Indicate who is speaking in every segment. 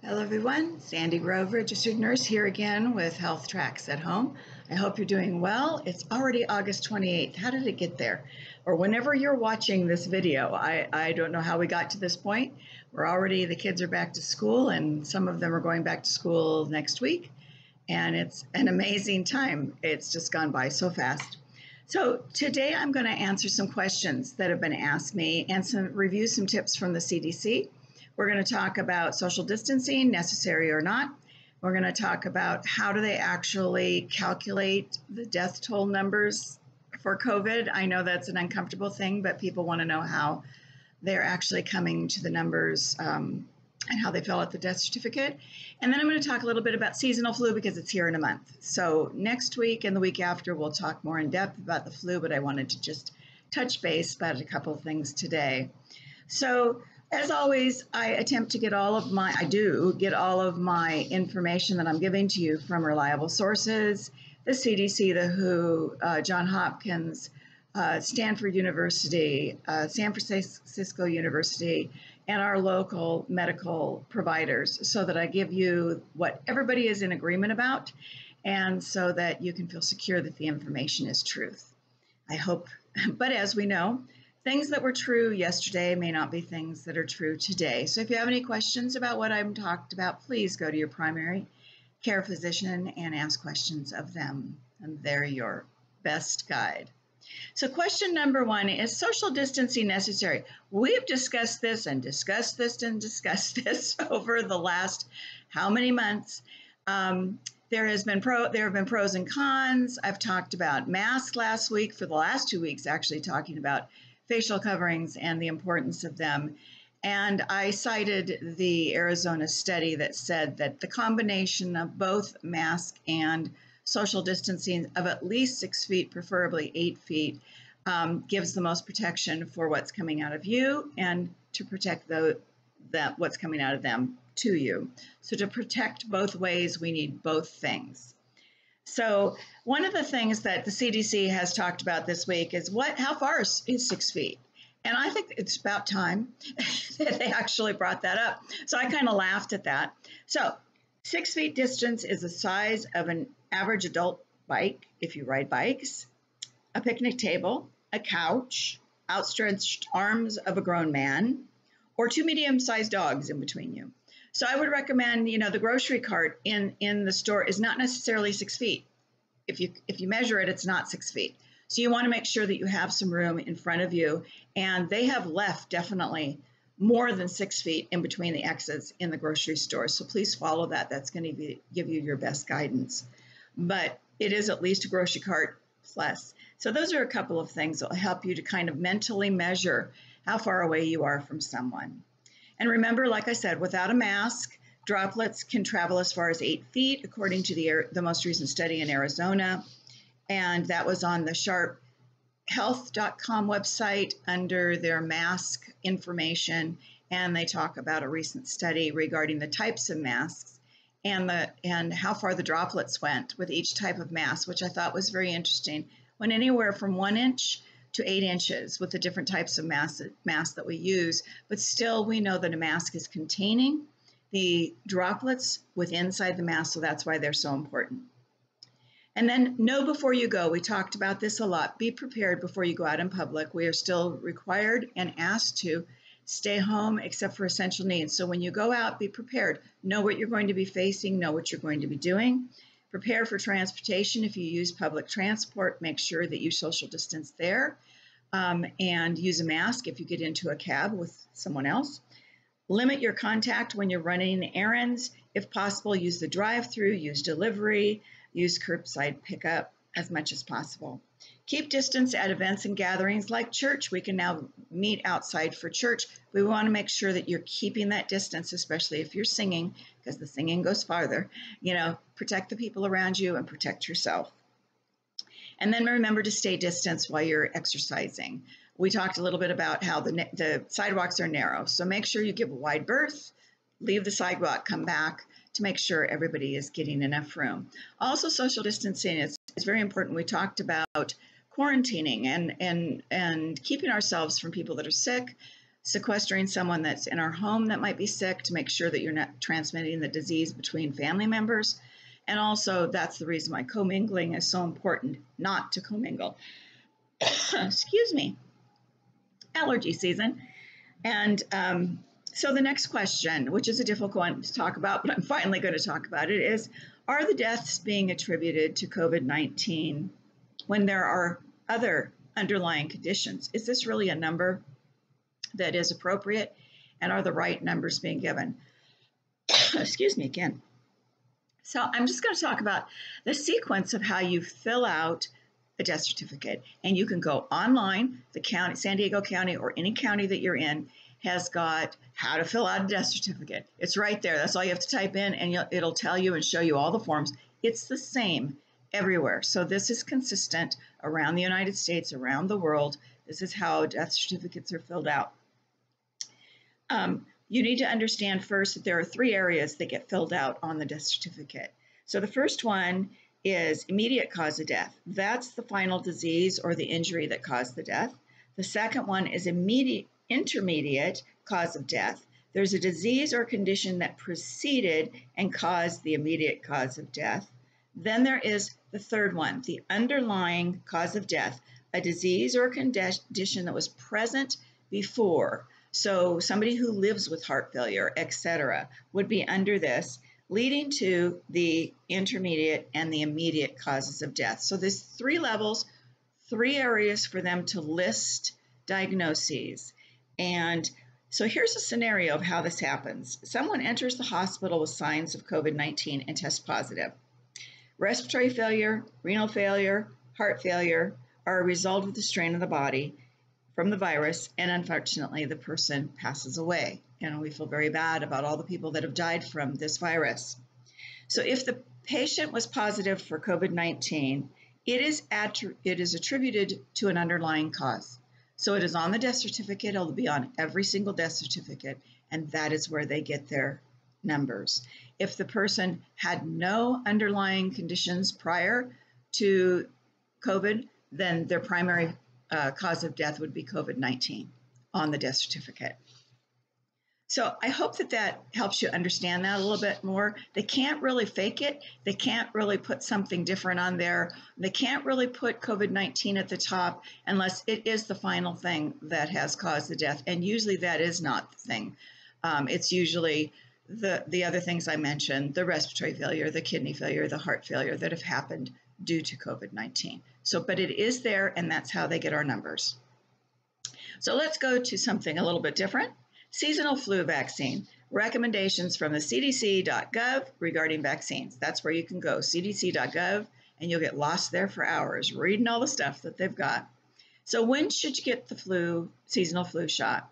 Speaker 1: Hello everyone, Sandy Grove, registered nurse here again with Health Tracks at Home. I hope you're doing well. It's already August 28th. How did it get there? Or whenever you're watching this video, I don't know how we got to this point. The kids are back to school and some of them are going back to school next week. And it's an amazing time. It's just gone by so fast. So today I'm going to answer some questions that have been asked me and review some tips from the CDC. We're going to talk about social distancing, necessary or not. We're going to talk about how do they actually calculate the death toll numbers for COVID. I know that's an uncomfortable thing, but people want to know how they're actually coming to the numbers and how they fill out the death certificate. And then I'm going to talk a little bit about seasonal flu because it's here in a month. So next week and the week after, we'll talk more in depth about the flu, but I wanted to just touch base about a couple of things today. So as always, I attempt to get all of my information that I'm giving to you from reliable sources, the CDC, the WHO, Johns Hopkins, Stanford University, San Francisco University, and our local medical providers so that I give you what everybody is in agreement about and so that you can feel secure that the information is truth. I hope, but as we know, things that were true yesterday may not be things that are true today. So if you have any questions about what I've talked about, please go to your primary care physician and ask questions of them. And they're your best guide. So question number one, is social distancing necessary? We've discussed this and discussed this and discussed this over the last how many months? There have been pros and cons. I've talked about masks last week, for the last 2 weeks actually talking about facial coverings and the importance of them. And I cited the Arizona study that said that the combination of both mask and social distancing of at least 6 feet, preferably 8 feet, gives the most protection for what's coming out of you and to protect what's coming out of them to you. So to protect both ways, we need both things. So one of the things that the CDC has talked about this week is how far is 6 feet? And I think it's about time that they actually brought that up. So I kind of laughed at that. So 6 feet distance is the size of an average adult bike, if you ride bikes, a picnic table, a couch, outstretched arms of a grown man, or 2 medium-sized dogs in between you. So I would recommend, the grocery cart in the store is not necessarily 6 feet. If you measure it, it's not 6 feet. So you want to make sure that you have some room in front of you. And they have left definitely more than 6 feet in between the X's in the grocery store. So please follow that. That's going to give you your best guidance. But it is at least a grocery cart plus. So those are a couple of things that will help you to kind of mentally measure how far away you are from someone. And remember, like I said, without a mask, droplets can travel as far as 8 feet, according to the most recent study in Arizona. And that was on the sharphealth.com website under their mask information. And they talk about a recent study regarding the types of masks and how far the droplets went with each type of mask, which I thought was very interesting. Went anywhere from 1 inch to 8 inches with the different types of masks that we use, but still we know that a mask is containing the droplets inside the mask, so that's why they're so important. And then know before you go. We talked about this a lot. Be prepared before you go out in public. We are still required and asked to stay home except for essential needs. So when you go out, be prepared. Know what you're going to be facing, know what you're going to be doing. Prepare for transportation. If you use public transport, make sure that you social distance there and use a mask if you get into a cab with someone else. Limit your contact when you're running errands. If possible, use the drive-through, use delivery, use curbside pickup as much as possible. Keep distance at events and gatherings like church. We can now meet outside for church. We want to make sure that you're keeping that distance, especially if you're singing, because the singing goes farther. Protect the people around you and protect yourself. And then remember to stay distance while you're exercising. We talked a little bit about how the sidewalks are narrow. So make sure you give a wide berth, leave the sidewalk, come back to make sure everybody is getting enough room. Also, social distancing is very important. We talked about quarantining and keeping ourselves from people that are sick, sequestering someone that's in our home that might be sick to make sure that you're not transmitting the disease between family members. And also, that's the reason why commingling is so important, not to commingle. Excuse me, allergy season. And so the next question, which is a difficult one to talk about, but I'm finally going to talk about it, is, are the deaths being attributed to COVID-19 when there are other underlying conditions? Is this really a number that is appropriate, and are the right numbers being given? Excuse me again. So I'm just going to talk about the sequence of how you fill out a death certificate. And you can go online. The county, San Diego County, or any county that you're in, has got how to fill out a death certificate. It's right there. That's all you have to type in, and it'll tell you and show you all the forms. It's the same everywhere. So this is consistent around the United States, around the world. This is how death certificates are filled out. You need to understand first that there are 3 areas that get filled out on the death certificate. So the first one is immediate cause of death. That's the final disease or the injury that caused the death. The second one is intermediate cause of death. There's a disease or condition that preceded and caused the immediate cause of death. Then there is the third one, the underlying cause of death, a disease or condition that was present before. So somebody who lives with heart failure, etc., would be under this, leading to the intermediate and the immediate causes of death. So there's 3 levels, 3 areas for them to list diagnoses. And so here's a scenario of how this happens. Someone enters the hospital with signs of COVID-19 and tests positive. Respiratory failure, renal failure, heart failure are a result of the strain of the body from the virus, and unfortunately the person passes away. And we feel very bad about all the people that have died from this virus. So if the patient was positive for COVID-19, it is attributed to an underlying cause. So it is on the death certificate. It'll be on every single death certificate, and that is where they get their numbers. If the person had no underlying conditions prior to COVID, then their primary cause of death would be COVID-19 on the death certificate. So I hope that that helps you understand that a little bit more. They can't really fake it. They can't really put something different on there. They can't really put COVID-19 at the top unless it is the final thing that has caused the death. And usually that is not the thing. It's usually the other things I mentioned, the respiratory failure, the kidney failure, the heart failure that have happened due to COVID-19. So, but it is there, and that's how they get our numbers. So let's go to something a little bit different. Seasonal flu vaccine. Recommendations from the cdc.gov regarding vaccines. That's where you can go, cdc.gov, and you'll get lost there for hours reading all the stuff that they've got. So when should you get the seasonal flu shot?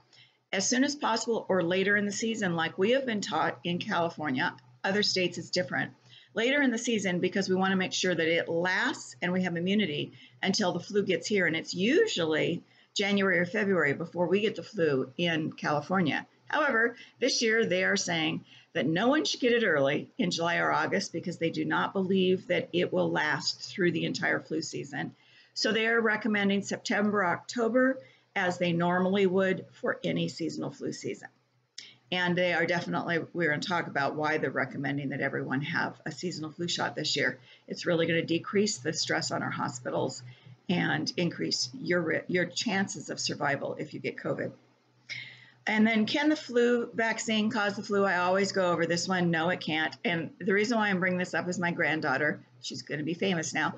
Speaker 1: As soon as possible or later in the season, like we have been taught in California. Other states it's different. Later in the season, because we want to make sure that it lasts and we have immunity until the flu gets here. And it's usually January or February before we get the flu in California. However, this year they are saying that no one should get it early in July or August because they do not believe that it will last through the entire flu season. So they are recommending September, October, as they normally would for any seasonal flu season. And they are definitely, we're going to talk about why they're recommending that everyone have a seasonal flu shot this year. It's really going to decrease the stress on our hospitals and increase your chances of survival if you get COVID. And then, can the flu vaccine cause the flu? I always go over this one. No, it can't. And the reason why I'm bringing this up is my granddaughter, she's going to be famous now,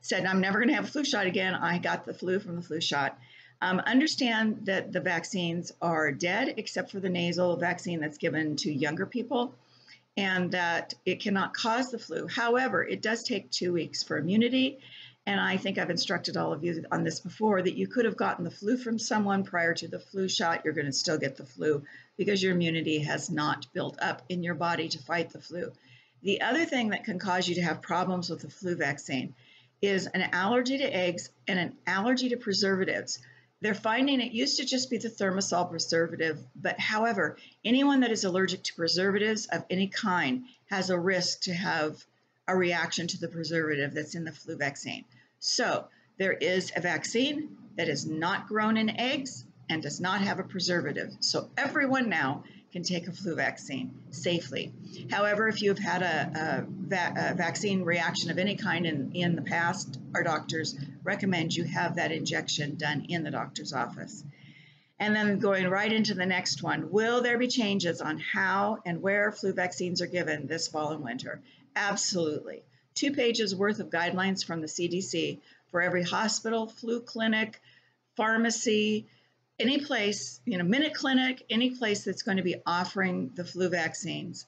Speaker 1: said, I'm never going to have a flu shot again. I got the flu from the flu shot. Understand that the vaccines are dead, except for the nasal vaccine that's given to younger people, and that it cannot cause the flu. However, it does take 2 weeks for immunity. And I think I've instructed all of you on this before, that you could have gotten the flu from someone prior to the flu shot. You're going to still get the flu because your immunity has not built up in your body to fight the flu. The other thing that can cause you to have problems with the flu vaccine is an allergy to eggs and an allergy to preservatives. They're finding it used to just be the Thermosol preservative, but however, anyone that is allergic to preservatives of any kind has a risk to have a reaction to the preservative that's in the flu vaccine. So there is a vaccine that is not grown in eggs and does not have a preservative. So everyone now can take a flu vaccine safely. However, if you've had a vaccine reaction of any kind in the past, our doctors recommend you have that injection done in the doctor's office. And then going right into the next one, will there be changes on how and where flu vaccines are given this fall and winter? Absolutely. 2 pages worth of guidelines from the CDC for every hospital, flu clinic, pharmacy, any place, minute clinic, any place that's going to be offering the flu vaccines.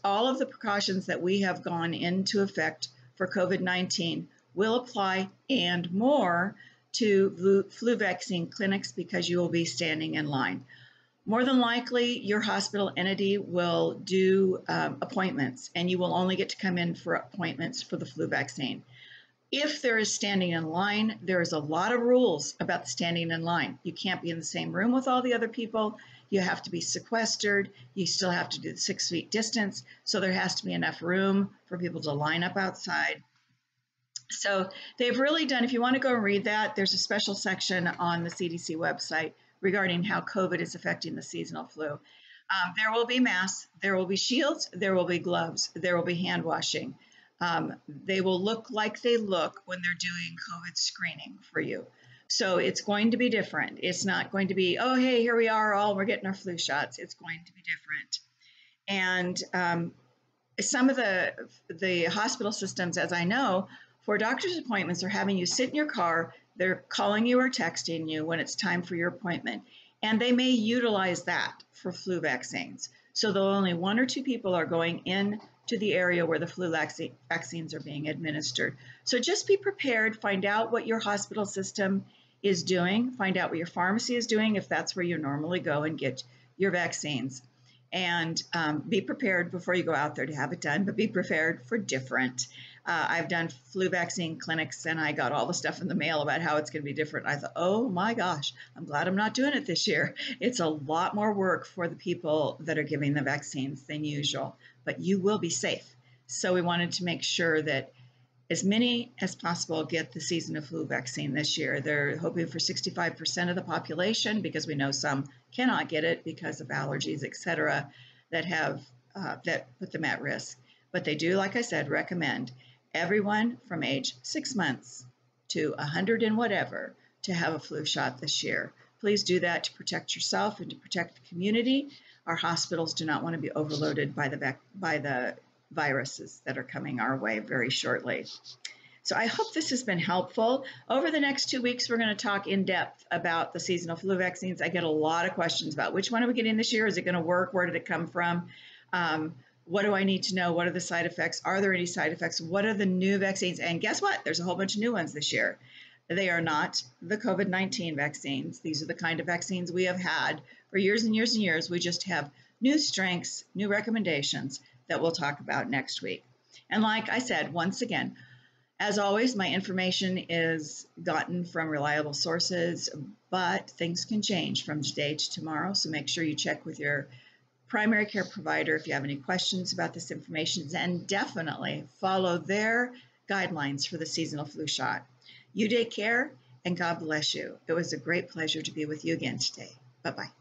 Speaker 1: All of the precautions that we have gone into effect for COVID-19 will apply and more to flu vaccine clinics because you will be standing in line. More than likely, your hospital entity will do appointments, and you will only get to come in for appointments for the flu vaccine. If there is standing in line, there is a lot of rules about standing in line. You can't be in the same room with all the other people. You have to be sequestered. You still have to do the 6 feet distance. So there has to be enough room for people to line up outside. So they've really done, if you want to go and read that, there's a special section on the CDC website regarding how COVID is affecting the seasonal flu. There will be masks, there will be shields, there will be gloves, there will be hand washing. They will look like they look when they're doing COVID screening for you. So it's going to be different. It's not going to be, oh, hey, here we are, we're getting our flu shots. It's going to be different. And some of the hospital systems, as I know, for doctor's appointments are having you sit in your car. They're calling you or texting you when it's time for your appointment. And they may utilize that for flu vaccines. So though only 1 or 2 people are going in to the area where the flu vaccines are being administered. So just be prepared, find out what your hospital system is doing, find out what your pharmacy is doing if that's where you normally go and get your vaccines. And be prepared before you go out there to have it done, but be prepared for different. I've done flu vaccine clinics and I got all the stuff in the mail about how it's going to be different. I thought, oh my gosh, I'm glad I'm not doing it this year. It's a lot more work for the people that are giving the vaccines than usual, but you will be safe. So we wanted to make sure that as many as possible get the seasonal flu vaccine this year. They're hoping for 65% of the population because we know some cannot get it because of allergies, et cetera, that put them at risk. But they do, like I said, recommend everyone from age 6 months to 100 and whatever to have a flu shot this year. Please do that to protect yourself and to protect the community. Our hospitals do not want to be overloaded by the viruses that are coming our way very shortly. So I hope this has been helpful. Over the next 2 weeks, we're going to talk in depth about the seasonal flu vaccines. I get a lot of questions about which one are we getting this year? Is it going to work? Where did it come from? What do I need to know? What are the side effects? Are there any side effects? What are the new vaccines? And guess what? There's a whole bunch of new ones this year. They are not the COVID-19 vaccines. These are the kind of vaccines we have had for years and years and years. We just have new strengths, new recommendations that we'll talk about next week. And like I said, once again, as always, my information is gotten from reliable sources, but things can change from today to tomorrow. So make sure you check with your primary care provider if you have any questions about this information, and definitely follow their guidelines for the seasonal flu shot. You take care and God bless you. It was a great pleasure to be with you again today. Bye-bye.